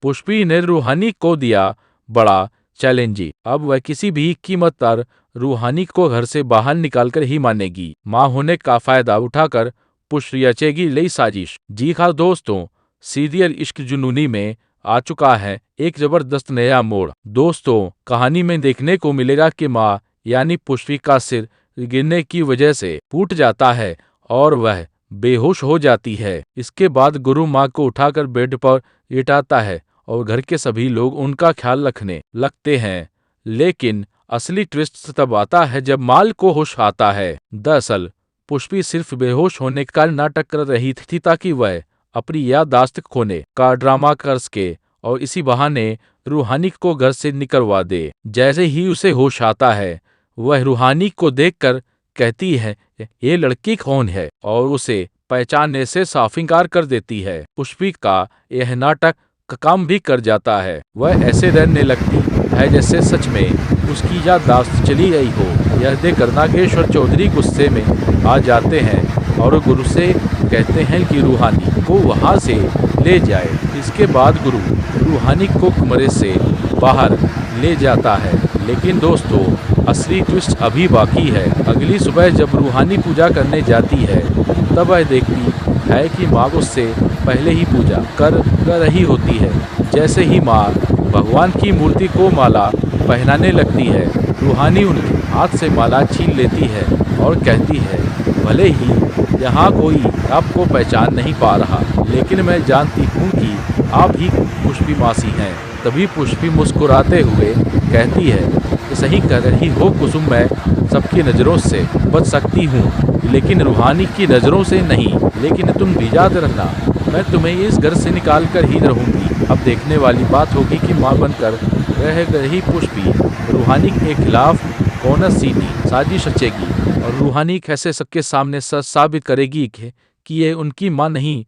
पुष्पी ने रूहानी को दिया बड़ा चैलेंज। अब वह किसी भी कीमत पर रूहानी को घर से बाहर निकालकर ही मानेगी। माँ होने का फायदा उठाकर पुष्पी रचेगी नई साजिश। जी हाँ दोस्तों, सीरियल इश्क जुनूनी में आ चुका है एक जबरदस्त नया मोड़। दोस्तों, कहानी में देखने को मिलेगा कि माँ यानी पुष्पी का सिर गिरने की वजह से फूट जाता है और वह बेहोश हो जाती है। इसके बाद गुरु माँ को उठाकर बेड पर लिटाता है और घर के सभी लोग उनका ख्याल रखने लगते हैं। लेकिन असली ट्विस्ट तब आता है जब माल को होश आता है। दरअसल पुष्पी सिर्फ बेहोश होने का नाटक कर रही थी ताकि वह अपनी याददाश्त खोने का ड्रामा कर सके और इसी बहाने रूहानी को घर से निकलवा दे। जैसे ही उसे होश आता है, वह रूहानी को देखकर कहती है, ये लड़की कौन है, और उसे पहचानने से साफ इनकार कर देती है। पुष्पी का यह नाटक का काम भी कर जाता है। वह ऐसे डरने लगती है जैसे सच में उसकी याददाश्त चली गई हो। यह देखकर नागेश्वर चौधरी गुस्से में आ जाते हैं और गुरु से कहते हैं कि रूहानी को वहां से ले जाए। इसके बाद गुरु रूहानी को कमरे से बाहर ले जाता है। लेकिन दोस्तों, असली ट्विस्ट अभी बाकी है। अगली सुबह जब रूहानी पूजा करने जाती है, तब वह देखती है कि माँ उससे पहले ही पूजा कर रही होती है। जैसे ही माँ भगवान की मूर्ति को माला पहनाने लगती है, रूहानी उनके हाथ से माला छीन लेती है और कहती है, भले ही यहाँ कोई आपको पहचान नहीं पा रहा, लेकिन मैं जानती हूँ कि आप ही पुष्पी मासी हैं। तभी पुष्पी मुस्कुराते हुए कहती है, सही कह रही हो कुसुम, मैं सबकी नज़रों से बच सकती हूँ लेकिन रूहानी की नज़रों से नहीं। लेकिन तुम भी याद रखना, मैं तुम्हें इस घर से निकाल कर ही रहूँगी। अब देखने वाली बात होगी कि माँ बनकर रह गई पुष्पी रूहानी के खिलाफ कौन सी साजिश रचेगी और रूहानी कैसे सबके सामने सच साबित करेगी कि ये उनकी माँ नहीं